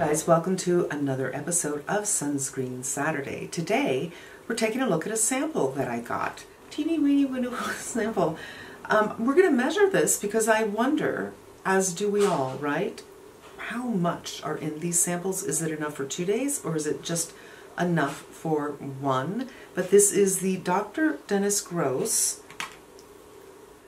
guys, welcome to another episode of Sunscreen Saturday. Today we're taking a look at a sample that I got. Teeny weeny window sample. We're going to measure this because I wonder, as do we all, right? How much are in these samples? Is it enough for 2 days or is it just enough for one? But this is the Dr. Dennis Gross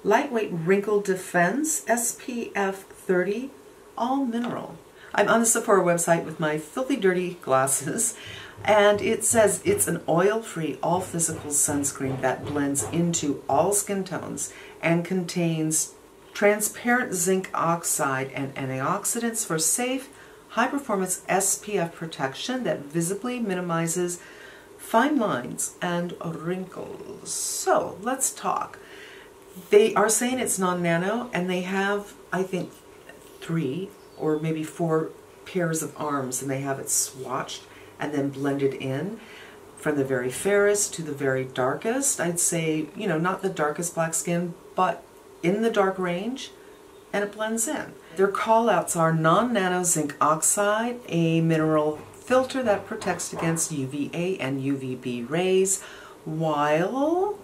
Lightweight Wrinkle Defense SPF 30 All Mineral. I'm on the Sephora website with my filthy dirty glasses, and it says it's an oil-free, all-physical sunscreen that blends into all skin tones and contains transparent zinc oxide and antioxidants for safe, high-performance SPF protection that visibly minimizes fine lines and wrinkles. So let's talk. They are saying it's non-nano, and they have, I think, 3 or maybe 4 pairs of arms, and they have it swatched and then blended in from the very fairest to the very darkest. I'd say, you know, not the darkest black skin, but in the dark range, and it blends in. Their call-outs are non-nano zinc oxide, a mineral filter that protects against UVA and UVB rays while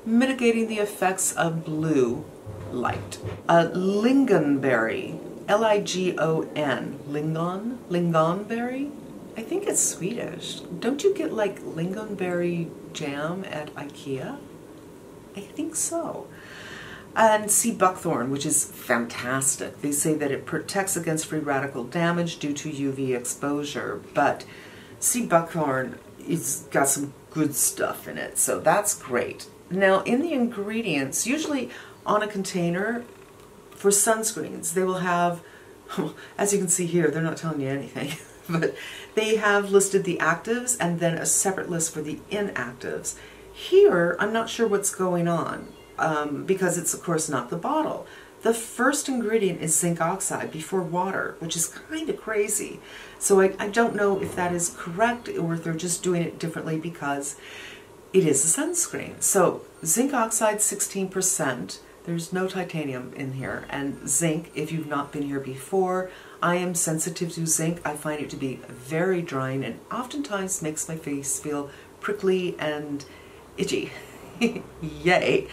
mitigating the effects of blue light. Lingonberry, L-I-G-O-N, lingonberry? I think it's Swedish. Don't you get like lingonberry jam at IKEA? I think so. And sea buckthorn, which is fantastic. They say that it protects against free radical damage due to UV exposure, but sea buckthorn has got some good stuff in it, so that's great. Now, in the ingredients, usually on a container for sunscreens, they will have, as you can see here, they're not telling you anything, but they have listed the actives and then a separate list for the inactives. Here, I'm not sure what's going on because it's, of course, not the bottle. The first ingredient is zinc oxide before water, which is kind of crazy. So I don't know if that is correct or if they're just doing it differently because it is a sunscreen. So zinc oxide 16%. There's no titanium in here. And zinc, if you've not been here before, I am sensitive to zinc. I find it to be very drying and oftentimes makes my face feel prickly and itchy. Yay.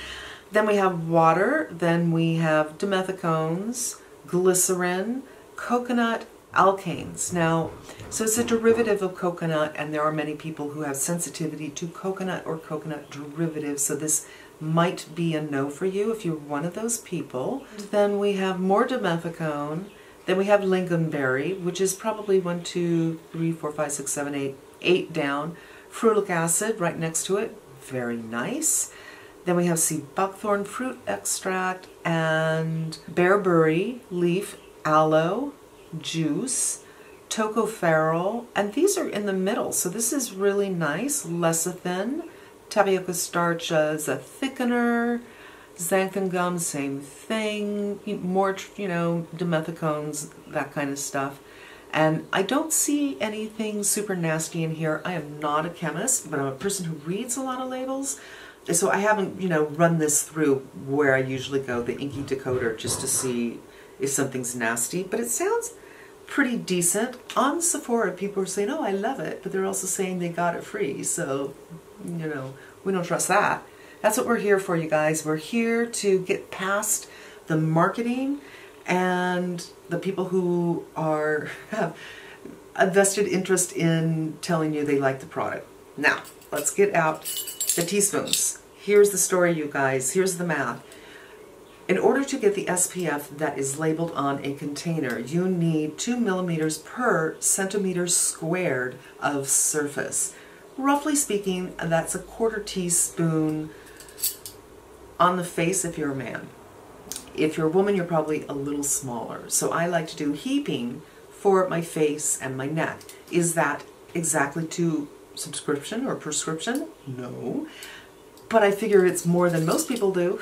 Then we have water. Then we have dimethicones, glycerin, coconut alkanes. Now, so it's a derivative of coconut, and there are many people who have sensitivity to coconut or coconut derivatives, so this might be a no for you if you're one of those people. Then we have more dimethicone. Then we have lingonberry, which is probably 1, 2, 3, 4, 5, 6, 7, 8 down. Frulic acid right next to it. Very nice. Then we have sea buckthorn fruit extract and bearberry leaf aloe juice, tocopherol, and these are in the middle, so this is really nice. Lecithin, tapioca starch as a thickener, xanthan gum, same thing, more, you know, dimethicones, that kind of stuff. And I don't see anything super nasty in here. I am not a chemist, but I'm a person who reads a lot of labels. So I haven't, you know, run this through where I usually go, the inky decoder, just to see if something's nasty. But it sounds pretty decent. On Sephora, people are saying, oh, I love it, but they're also saying they got it free. So, you know, we don't trust that. That's what we're here for, you guys. We're here to get past the marketing and the people who have a vested interest in telling you they like the product. Now, let's get out the teaspoons. Here's the story, you guys. Here's the math. In order to get the SPF that is labeled on a container, you need 2 millimeters per centimeter squared of surface. Roughly speaking, that's a 1/4 teaspoon on the face if you're a man. If you're a woman, you're probably a little smaller. So I like to do heaping for my face and my neck. Is that exactly to subscription or prescription? No. But I figure it's more than most people do.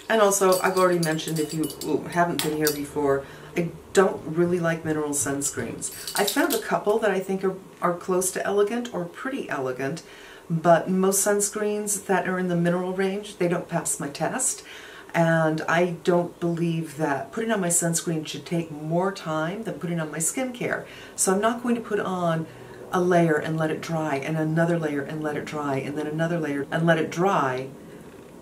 And also, I've already mentioned, if you haven't been here before, I don't really like mineral sunscreens. I found a couple that I think are close to elegant or pretty elegant, but most sunscreens that are in the mineral range, they don't pass my test. And I don't believe that putting on my sunscreen should take more time than putting on my skincare. So I'm not going to put on a layer and let it dry, and another layer and let it dry, and then another layer and let it dry,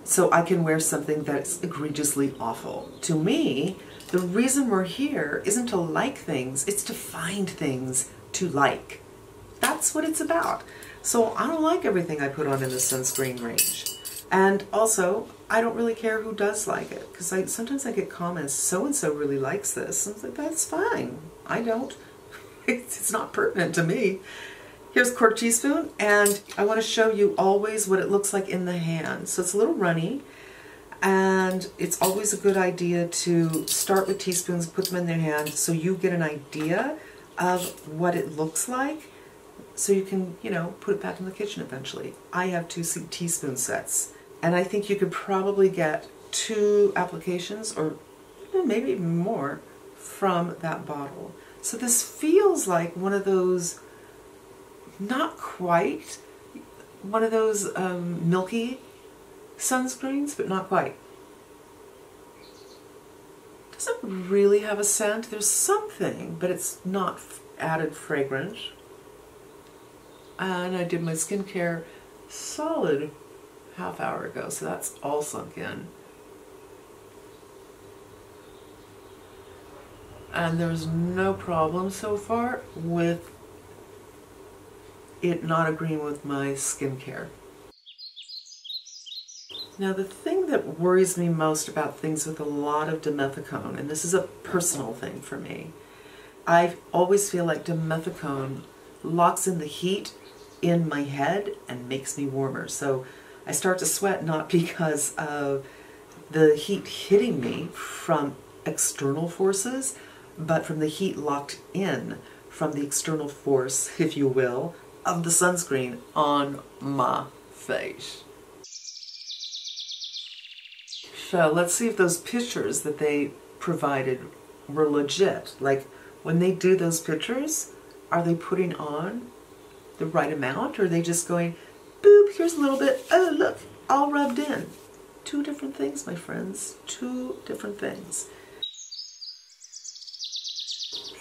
so I can wear something that's egregiously awful. To me, the reason we're here isn't to like things, it's to find things to like. That's what it's about. So I don't like everything I put on in the sunscreen range. And also, I don't really care who does like it, because sometimes I get comments, so-and-so really likes this. And I was like, that's fine. I don't. It's not pertinent to me. Here's a quarter teaspoon, and I want to show you always what it looks like in the hand. So it's a little runny, and it's always a good idea to start with teaspoons, put them in their hand, so you get an idea of what it looks like, so you can, you know, put it back in the kitchen eventually. I have 2 teaspoon sets, and I think you could probably get 2 applications, or maybe even more, from that bottle. So this feels like one of those, not quite, one of those milky sunscreens, but not quite. Doesn't really have a scent. There's something, but it's not added fragrance. And I did my skincare solid half-hour ago, so that's all sunk in. And there's no problem so far with it not agreeing with my skincare. Now, the thing that worries me most about things with a lot of dimethicone, and this is a personal thing for me, I always feel like dimethicone locks in the heat in my head and makes me warmer. So I start to sweat not because of the heat hitting me from external forces, but from the heat locked in from the external force, if you will, of the sunscreen on my face. So let's see if those pictures that they provided were legit. Like, when they do those pictures, are they putting on the right amount, or are they just going, boop, here's a little bit, oh look, all rubbed in? 2 different things, my friends, 2 different things.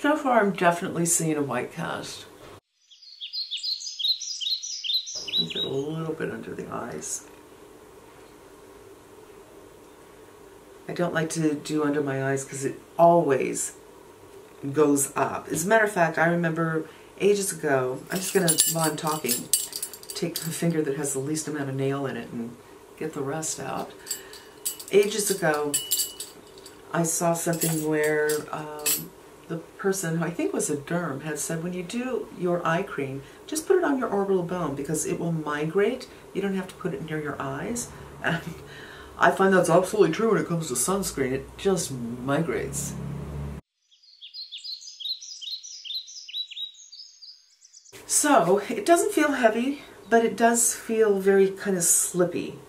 So far, I'm definitely seeing a white cast. I get a little bit under the eyes. I don't like to do under my eyes because it always goes up. As a matter of fact, I remember ages ago, I'm just going to, while I'm talking, take the finger that has the least amount of nail in it and get the rest out. Ages ago, I saw something where the person, who I think was a derm, had said, when you do your eye cream, just put it on your orbital bone because it will migrate. You don't have to put it near your eyes. And I find that's absolutely true when it comes to sunscreen. It just migrates. So, it doesn't feel heavy, but it does feel very kind of slippy.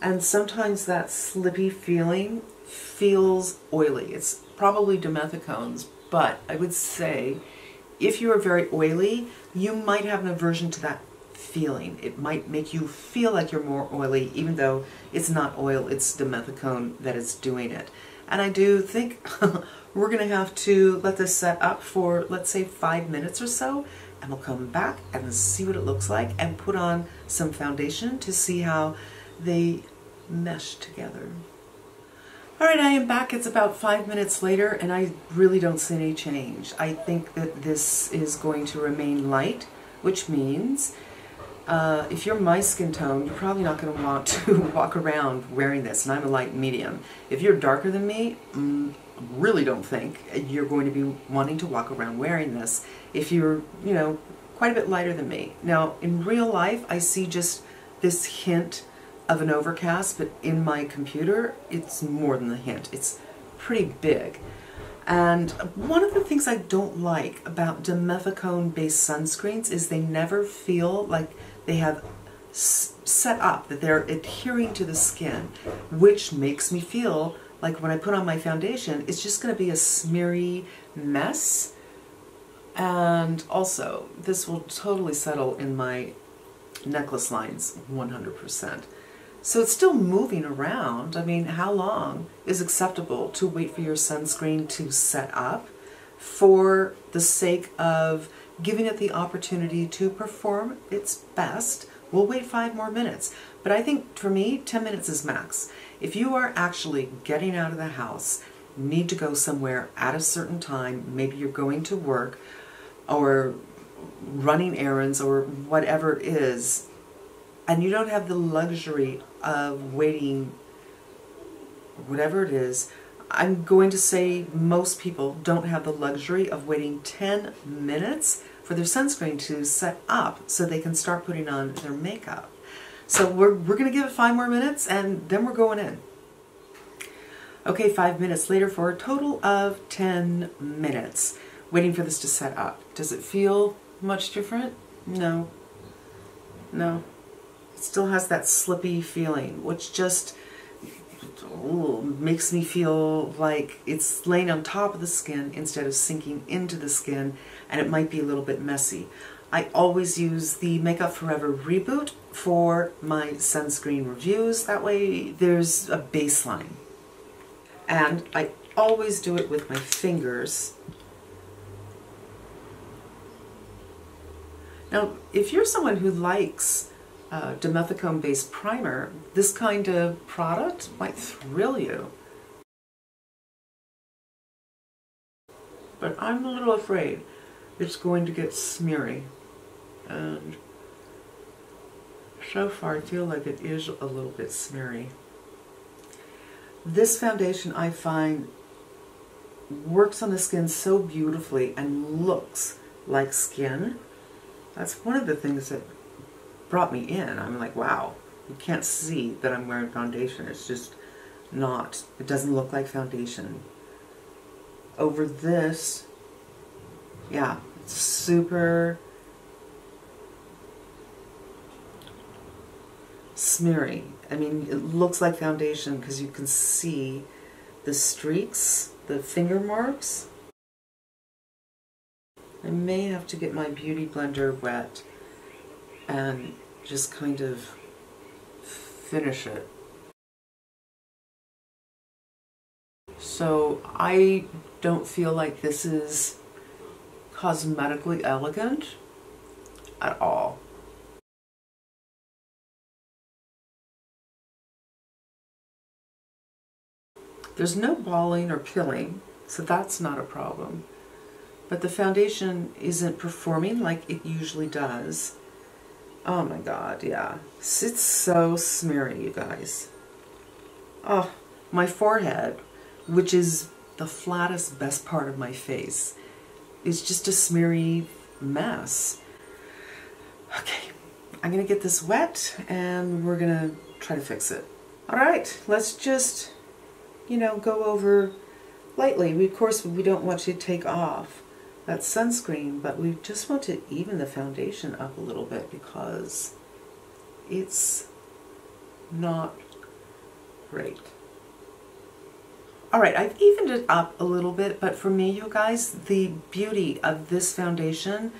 And sometimes that slippy feeling feels oily. It's probably dimethicones, but I would say if you are very oily, you might have an aversion to that feeling. It might make you feel like you're more oily, even though it's not oil, it's dimethicone that is doing it. And I do think we're going to have to let this set up for, let's say, 5 minutes or so, and we'll come back and see what it looks like and put on some foundation to see how they mesh together. Alright, I am back. It's about 5 minutes later, and I really don't see any change. I think that this is going to remain light, which means if you're my skin tone, you're probably not going to want to walk around wearing this, and I'm a light medium. If you're darker than me, really don't think you're going to be wanting to walk around wearing this. If you're, you know, quite a bit lighter than me. Now, in real life, I see just this hint of an overcast, but in my computer, it's more than a hint. It's pretty big. And one of the things I don't like about dimethicone-based sunscreens is they never feel like they have set up, that they're adhering to the skin, which makes me feel like when I put on my foundation, it's just going to be a smeary mess. And also, this will totally settle in my necklace lines 100%. So it's still moving around. I mean, how long is acceptable to wait for your sunscreen to set up for the sake of giving it the opportunity to perform its best? We'll wait 5 more minutes. But I think for me, 10 minutes is max. If you are actually getting out of the house, need to go somewhere at a certain time, maybe you're going to work or running errands or whatever it is, and you don't have the luxury of waiting, whatever it is, I'm going to say most people don't have the luxury of waiting 10 minutes for their sunscreen to set up so they can start putting on their makeup. So we're going to give it 5 more minutes and then we're going in. Okay, 5 minutes later for a total of 10 minutes waiting for this to set up. Does it feel much different? No. No. It still has that slippy feeling, which just makes me feel like it's laying on top of the skin instead of sinking into the skin, and it might be a little bit messy. I always use the Makeup Forever Reboot for my sunscreen reviews. That way there's a baseline. And I always do it with my fingers. Now, if you're someone who likes dimethicone-based primer, this kind of product might thrill you. But I'm a little afraid it's going to get smeary. And so far I feel like it is a little bit smeary. This foundation, I find, works on the skin so beautifully and looks like skin. That's one of the things that brought me in. I'm like, wow, you can't see that I'm wearing foundation. It's just not, it doesn't look like foundation. Over this, yeah, it's super smeary. I mean, it looks like foundation because you can see the streaks, the finger marks. I may have to get my beauty blender wet and just kind of finish it. So I don't feel like this is cosmetically elegant at all. There's no balling or pilling, so that's not a problem. But the foundation isn't performing like it usually does. Oh my god, yeah. It's so smeary, you guys. Oh, my forehead, which is the flattest, best part of my face, is just a smeary mess. Okay, I'm gonna get this wet and we're gonna try to fix it. Alright, let's just, you know, go over lightly. Of course, we don't want to take off that sunscreen, but we just want to even the foundation up a little bit because it's not great. Alright, I've evened it up a little bit, but for me, you guys, the beauty of this foundation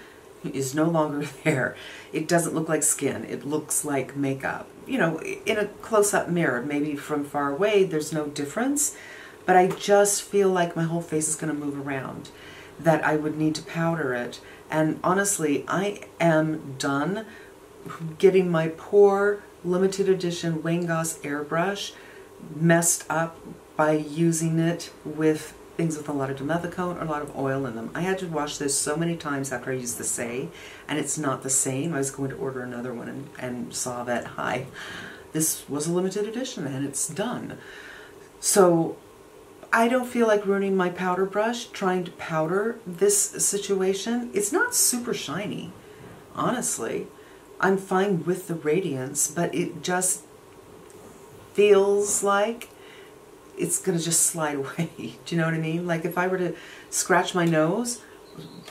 is no longer there. It doesn't look like skin. It looks like makeup. You know, in a close-up mirror, maybe from far away, there's no difference, but I just feel like my whole face is going to move around, that I would need to powder it. And honestly, I am done getting my poor limited edition Wayne Goss airbrush messed up by using it with things with a lot of dimethicone or a lot of oil in them. I had to wash this so many times after I used the Say, and it's not the same. I was going to order another one and saw that, hi, this was a limited edition and it's done. So I don't feel like ruining my powder brush trying to powder this situation. It's not super shiny, honestly. I'm fine with the radiance, but it just feels like it's gonna just slide away. Do you know what I mean? Like if I were to scratch my nose,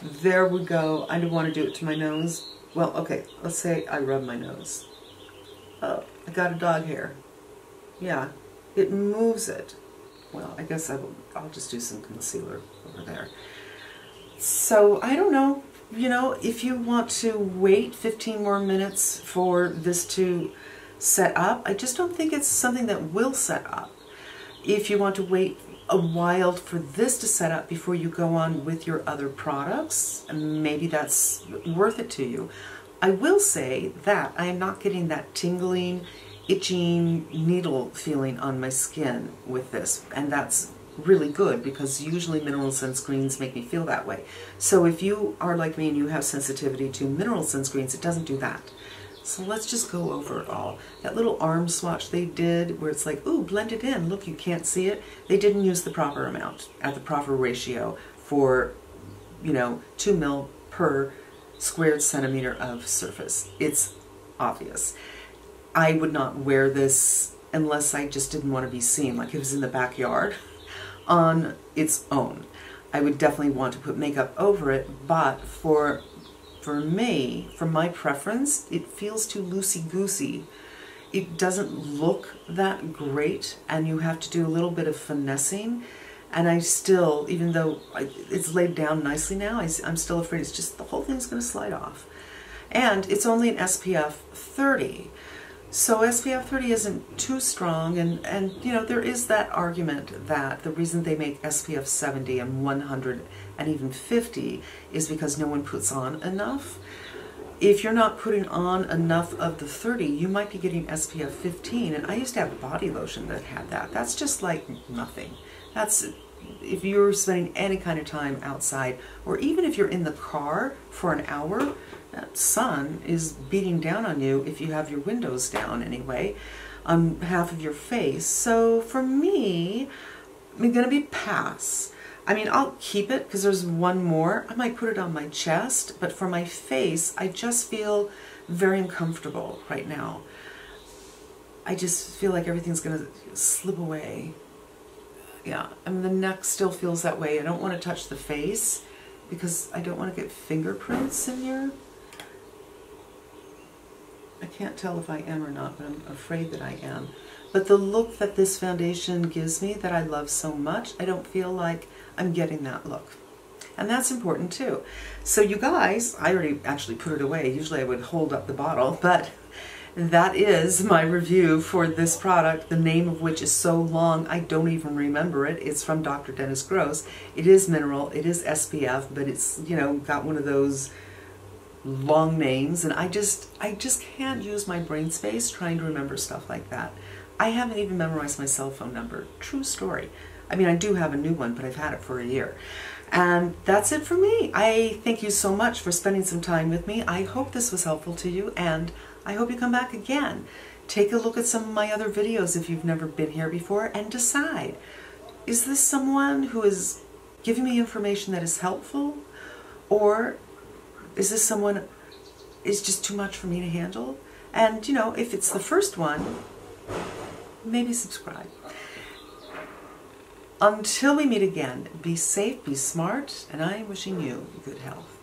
there we go. I don't want to do it to my nose. Well, okay, let's say I rub my nose. Oh, I got a dog hair. Yeah, it moves it. Well, I guess I'll just do some concealer over there. So I don't know, you know, if you want to wait 15 more minutes for this to set up. I just don't think it's something that will set up. If you want to wait a while for this to set up before you go on with your other products, maybe that's worth it to you. I will say that I am not getting that tingling, itching needle feeling on my skin with this, and that's really good because usually mineral sunscreens make me feel that way. So if you are like me and you have sensitivity to mineral sunscreens, it doesn't do that. So let's just go over it all. That little arm swatch they did where it's like, ooh, blend it in. Look, you can't see it. They didn't use the proper amount at the proper ratio for, 2 ml per squared centimeter of surface. It's obvious. I would not wear this unless I just didn't want to be seen, like if it was in the backyard on its own. I would definitely want to put makeup over it, but for me, for my preference, it feels too loosey-goosey. It doesn't look that great, and you have to do a little bit of finessing. And I still, even though it's laid down nicely now, I'm still afraid it's just the whole thing's going to slide off. And it's only an SPF 30. So SPF 30 isn't too strong, and there is that argument that the reason they make SPF 70 and 100 and even 50 is because no one puts on enough. If you're not putting on enough of the 30, you might be getting SPF 15, and I used to have a body lotion that had that. That's just like nothing. That's if you're spending any kind of time outside, or even if you're in the car for an hour, that sun is beating down on you if you have your windows down anyway, on half of your face. So for me, I'm going to be pass. I mean, I'll keep it because there's one more. I might put it on my chest, but for my face, I just feel very uncomfortable right now. I just feel like everything's going to slip away. Yeah, I mean, the neck still feels that way. I don't want to touch the face because I don't want to get fingerprints in here. I can't tell if I am or not, but I'm afraid that I am. But the look that this foundation gives me that I love so much, I don't feel like I'm getting that look. And that's important too. So you guys, I already actually put it away. Usually I would hold up the bottle, but that is my review for this product, the name of which is so long I don't even remember it. It's from Dr. Dennis Gross. It is mineral, it is SPF, but it's, got one of those long names, and I just can't use my brain space trying to remember stuff like that. I haven't even memorized my cell phone number. True story. I mean, I do have a new one, but I've had it for a year. And that's it for me. I thank you so much for spending some time with me. I hope this was helpful to you, and I hope you come back again. Take a look at some of my other videos if you've never been here before, and decide, is this someone who is giving me information that is helpful, or is this someone is just too much for me to handle? And if it's the first one, maybe subscribe. Until we meet again, be safe, be smart, and I am wishing you good health.